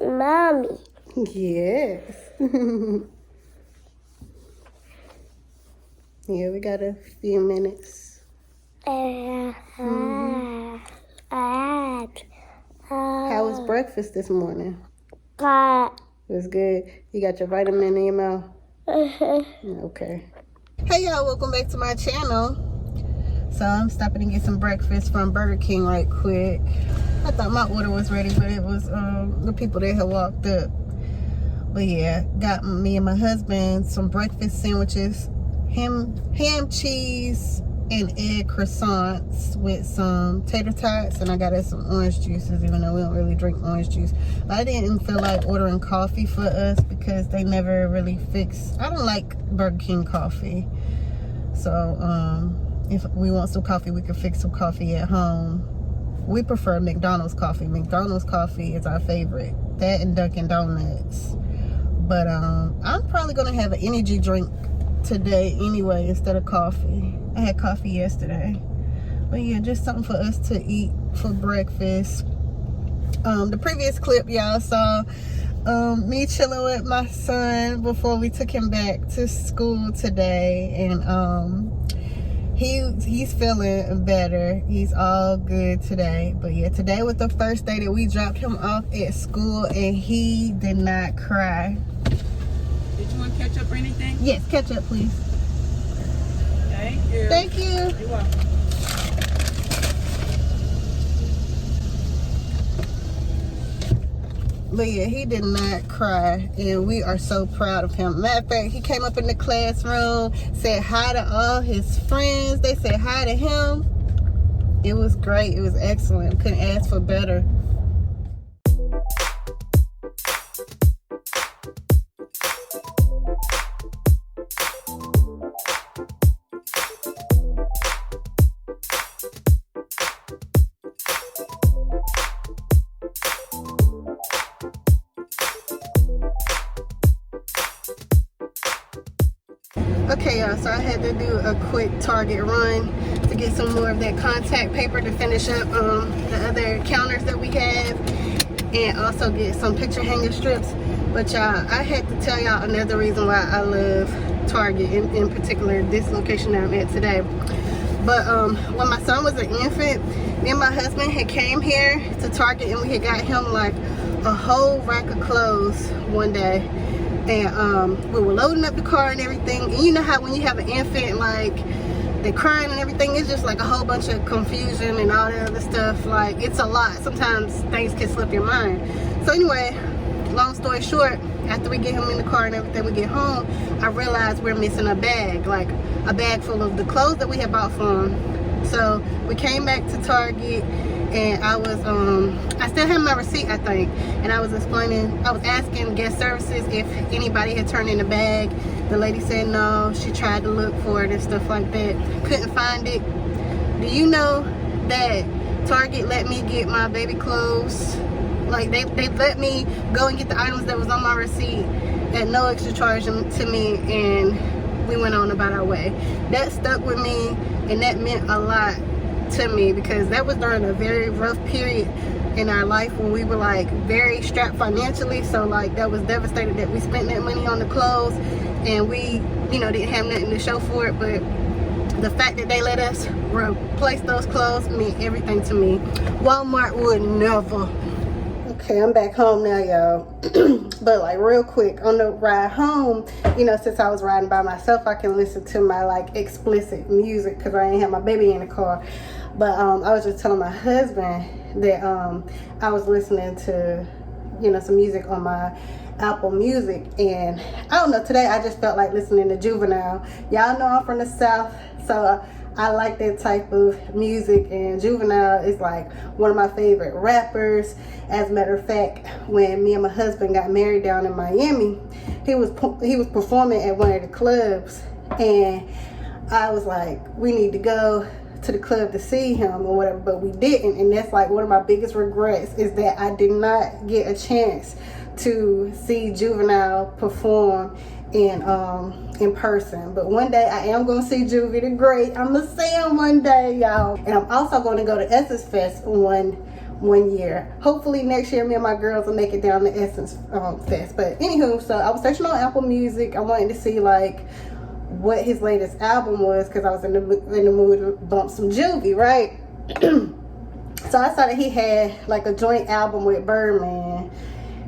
Mommy. Yes. Yeah, we got a few minutes. How was breakfast this morning? but It was good. You got your vitamin in your mouth? Okay. Hey y'all, welcome back to my channel. So I'm stopping to get some breakfast from Burger King right quick. I thought my order was ready, but it was the people that had walked up. But yeah, got me and my husband some breakfast sandwiches, ham, cheese, and egg croissants with some tater tots, and I got us some orange juices, even though we don't really drink orange juice. But I didn't feel like ordering coffee for us because they never really fix. I don't like Burger King coffee. So if we want some coffee, we can fix some coffee at home. We prefer McDonald's coffee. McDonald's coffee is our favorite. That and Dunkin' Donuts. But I'm probably gonna have an energy drink today anyway instead of coffee. I had coffee yesterday. But yeah, just something for us to eat for breakfast. The previous clip y'all saw me chilling with my son before we took him back to school today, and he's feeling better. He's all good today. But yeah, today was the first day that we dropped him off at school, and he did not cry. Did you want ketchup or anything? Yes, ketchup, please. Thank you. Thank you. You're welcome. But yeah, he did not cry, and we are so proud of him. Matter of fact, he came up in the classroom, said hi to all his friends. They said hi to him. It was great. It was excellent. Couldn't ask for better. Okay, y'all, so I had to do a quick Target run to get some more of that contact paper to finish up the other counters that we have, and also get some picture hanger strips. But y'all, I had to tell y'all another reason why I love Target, in particular this location that I'm at today. But when my son was an infant, me and my husband had came here to Target, and we had got him like a whole rack of clothes one day. And we were loading up the car and everything. And you know how when you have an infant, like, they're crying and everything, it's just like a whole bunch of confusion and all that other stuff. Like, it's a lot. Sometimes things can slip your mind. So anyway, long story short, after we get him in the car and everything, we get home, I realized we're missing a bag, like a bag full of the clothes that we had bought for him. So we came back to Target, and I was I still had my receipt, I think, and I was asking guest services if anybody had turned in the bag. The lady said no, she tried to look for it and stuff like that, couldn't find it. Do you know that Target let me get my baby clothes? Like, they let me go and get the items that was on my receipt at no extra charge to me, and we went on about our way. That stuck with me, and that meant a lot to me, because that was during a very rough period in our life when we were like very strapped financially. So like, that was devastated that we spent that money on the clothes, and we, you know, didn't have nothing to show for it. But the fact that they let us replace those clothes meant everything to me. Walmart would never. Okay, I'm back home now, y'all. But like, real quick, on the ride home, you know, since I was riding by myself, I can listen to my like explicit music because I ain't have my baby in the car. But I was just telling my husband that I was listening to, you know, some music on my Apple Music, and I don't know, today I just felt like listening to Juvenile. Y'all know I'm from the South, so I like that type of music, and Juvenile is like one of my favorite rappers. As a matter of fact, when me and my husband got married down in Miami, he was performing at one of the clubs, and I was like, we need to go to the club to see him or whatever, but we didn't. And that's like one of my biggest regrets, is that I did not get a chance to see Juvenile perform in person. But one day I am gonna see Juvie the Great. I'm gonna see him one day, y'all. And I'm also gonna go to Essence Fest one 1 year. Hopefully next year me and my girls will make it down to Essence Fest. But anywho, so I was searching on Apple Music. I wanted to see like what his latest album was because I was in the mood to bump some Juvie, right? So I saw that he had like a joint album with Birdman,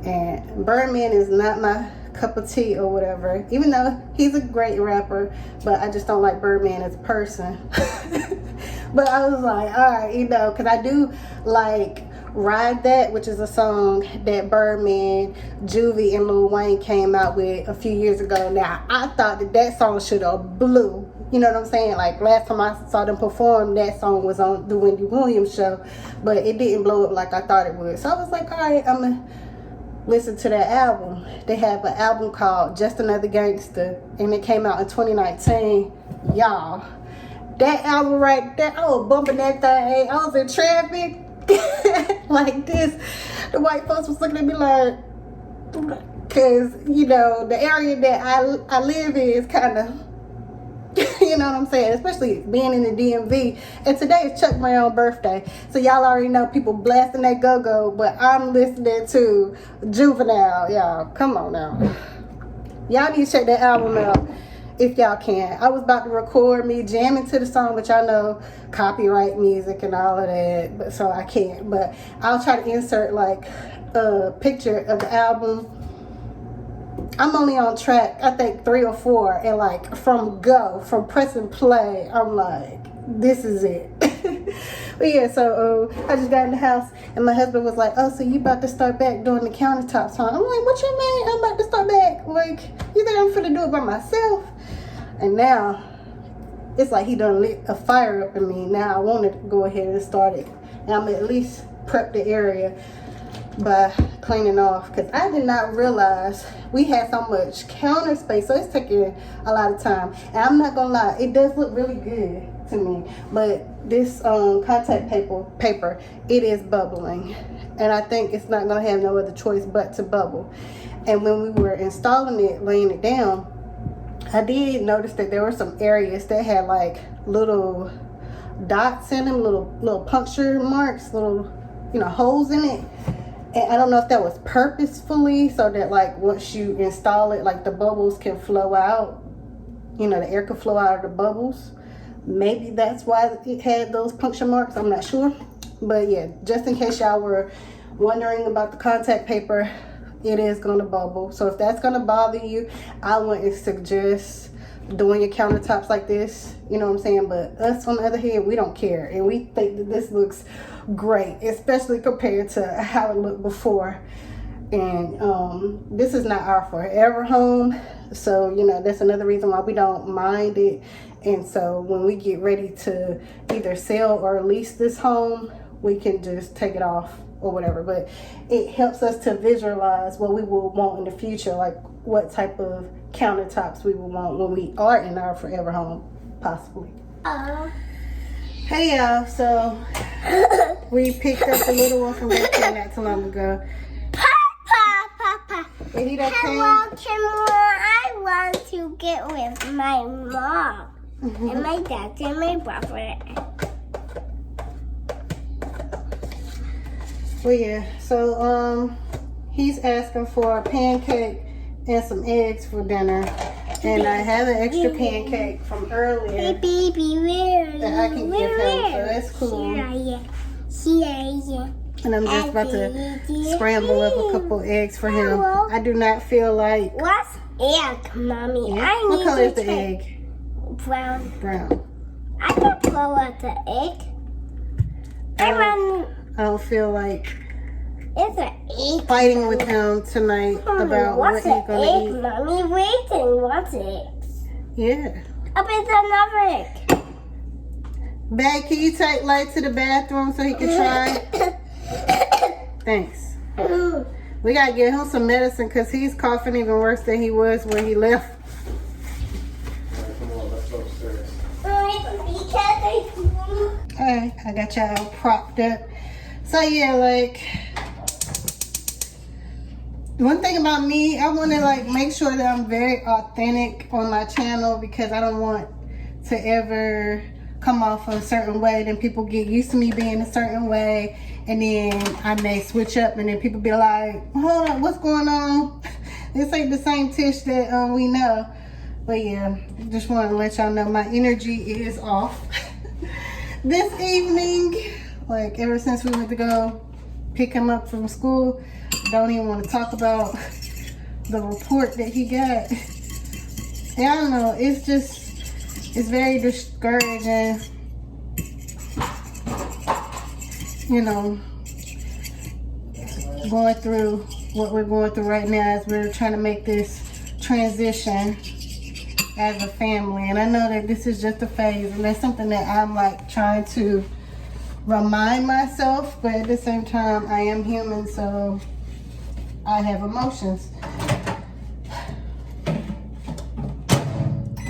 and Birdman is not my cup of tea or whatever, even though he's a great rapper, but I just don't like Birdman as a person. But I was like, all right, you know, because I do like Ride That, which is a song that Birdman, Juvie, and Lil Wayne came out with a few years ago. Now, I thought that song should have blew. You know what I'm saying? Like, last time I saw them perform, that song was on the Wendy Williams show, but it didn't blow up like I thought it would. So I was like, all right, I'm going to listen to that album. They have an album called Just Another Gangster, and it came out in 2019. Y'all, that album right there, I was bumping that thing. I was in traffic like this. The white folks was looking at me like, because, you know, the area that I live in is kind of, you know what I'm saying, especially being in the DMV. And today is Chuck Brown's birthday, so y'all already know people blasting that go-go, but I'm listening to Juvenile. Y'all, come on now. Y'all need to check that album out if y'all can. I was about to record me jamming to the song, but y'all know copyright music and all of that, but so I can't. But I'll try to insert like a picture of the album. I'm only on track, I think 3 or 4, and like from press and play, I'm like, this is it. But yeah, so I just got in the house, and my husband was like, oh, so you about to start back doing the Countertops, huh? I'm like, what you mean? I'm about to start back? Like, you think I'm finna do it by myself? And now, it's like he done lit a fire up in me. Now I want to go ahead and start it, and I'm at least prep the area by cleaning off, because I did not realize we had so much counter space, so it's taking a lot of time. And I'm not gonna lie, it does look really good to me, but this contact paper, it is bubbling, and I think it's not gonna have no other choice but to bubble. And when we were installing it, laying it down, I did notice that there were some areas that had like little dots in them, little puncture marks, little, you know, holes in it. And I don't know if that was purposefully, so that like once you install it, like the bubbles can flow out, you know, the air can flow out of the bubbles. Maybe that's why it had those puncture marks, I'm not sure. But yeah, just in case y'all were wondering about the contact paper, it is going to bubble. So if that's going to bother you, I wouldn't suggest doing your countertops like this, you know what I'm saying? But us, on the other hand, we don't care, and we think that this looks great, especially compared to how it looked before. And this is not our forever home, so you know, that's another reason why we don't mind it. And so when we get ready to either sell or lease this home, we can just take it off or whatever. But it helps us to visualize what we will want in the future, like what type of countertops we will want when we are in our forever home, possibly. Hey y'all, so we picked up a little one from daycare not too long ago. Papa. And he done came. I want to get with my mom and my dad and my brother. Well, yeah, so he's asking for a pancake and some eggs for dinner, and I have an extra pancake from earlier that I can give him, so that's cool. And I'm just about to scramble up a couple eggs for him. I do not feel like... What's egg, Mommy? Yeah. I What need color is to the egg? Brown. Brown. I can blow out the egg. I don't feel like It's an egg. fighting with him tonight about what he's What's going an to egg, eat. Mommy? Waiting. What's it? Yeah. Up is another egg. Babe, can you take Light to the bathroom so he can try? Thanks. We gotta get him some medicine because he's coughing even worse than he was when he left. Alright, I got y'all propped up. So yeah, like, one thing about me, I want to like make sure that I'm very authentic on my channel, because I don't want to ever come off a certain way, then people get used to me being a certain way, and then I may switch up, and then people be like, hold on, what's going on? This ain't the same Tish that we know. But yeah, just want to let y'all know my energy is off this evening. Like, ever since we went to go pick him up from school, don't even want to talk about the report that he got. Yeah, I don't know, it's very discouraging, you know, going through what we're going through right now as we're trying to make this transition as a family. And I know that this is just a phase, and that's something that I'm like trying to remind myself, but at the same time I am human, so I have emotions.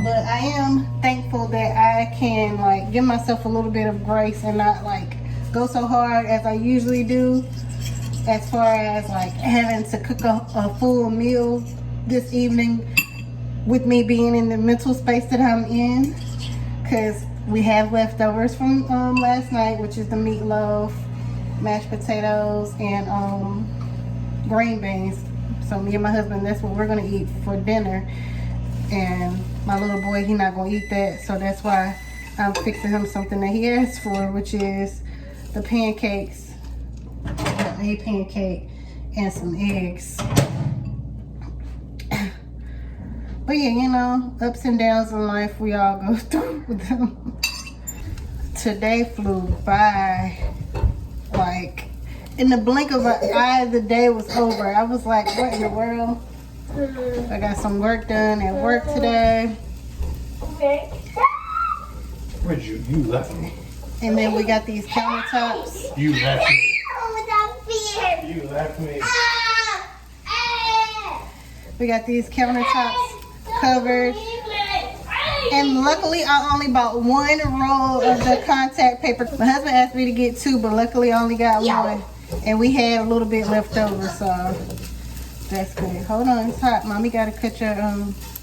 But I am thankful that I can like give myself a little bit of grace and not like go so hard as I usually do, as far as like having to cook a full meal this evening with me being in the mental space that I'm in, because we have leftovers from last night, which is the meatloaf, mashed potatoes, and green beans. So me and my husband, that's what we're gonna eat for dinner. And my little boy, he's not gonna eat that, so that's why I'm fixing him something that he asked for, which is the pancakes, a pancake, and some eggs. But yeah, you know, ups and downs in life, we all go through with them. Today flew by. Like, in the blink of an eye, the day was over. I was like, what in the world? I got some work done at work today. Where'd you left me? And then we got these countertops. You left me. You left me. We got these countertops covered. And luckily I only bought one roll of the contact paper. My husband asked me to get two, but luckily I only got one. And we had a little bit left over, so that's good. Hold on, it's hot. Mommy gotta cut your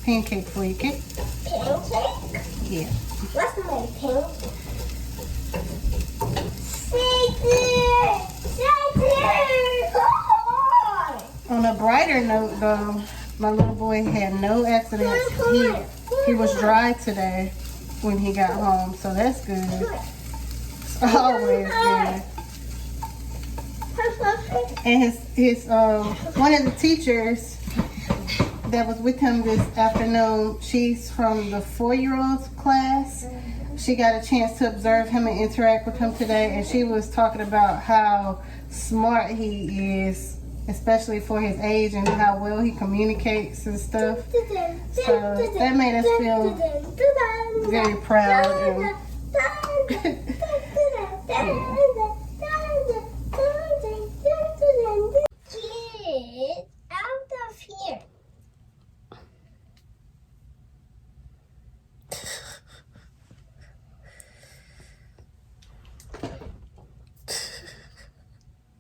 pancake for you, okay? Pancake? Yeah. What's my pancake? On a brighter note, though, my little boy had no accidents. He was dry today when he got home, so that's good. It's always good. And his one of the teachers that was with him this afternoon, she's from the 4-year-olds class. She got a chance to observe him and interact with him today, and she was talking about how smart he is, especially for his age, and how well he communicates and stuff. So that made us feel very proud. Get out of here.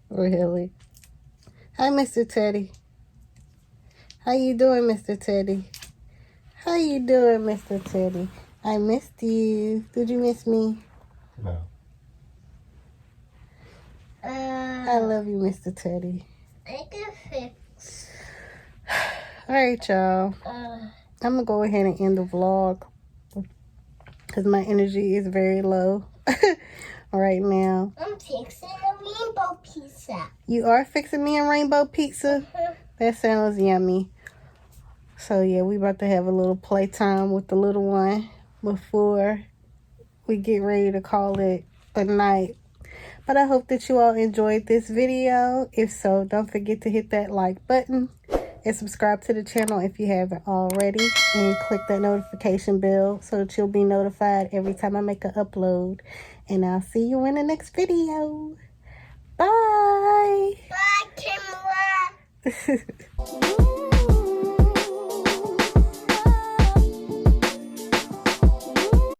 Really? Hi, Mr. Teddy. How you doing, Mr. Teddy? How you doing, Mr. Teddy? I missed you. Did you miss me? No. I love you, Mr. Teddy. I can fix. All right, y'all. I'm going to go ahead and end the vlog because my energy is very low right now. I'm fixing a rainbow pizza. You are fixing me a rainbow pizza? That sounds yummy. So, yeah, we about to have a little playtime with the little one before we get ready to call it a night. But I hope that you all enjoyed this video. If so, don't forget to hit that like button and subscribe to the channel if you haven't already. And click that notification bell so that you'll be notified every time I make an upload. And I'll see you in the next video. Bye. Bye, camera.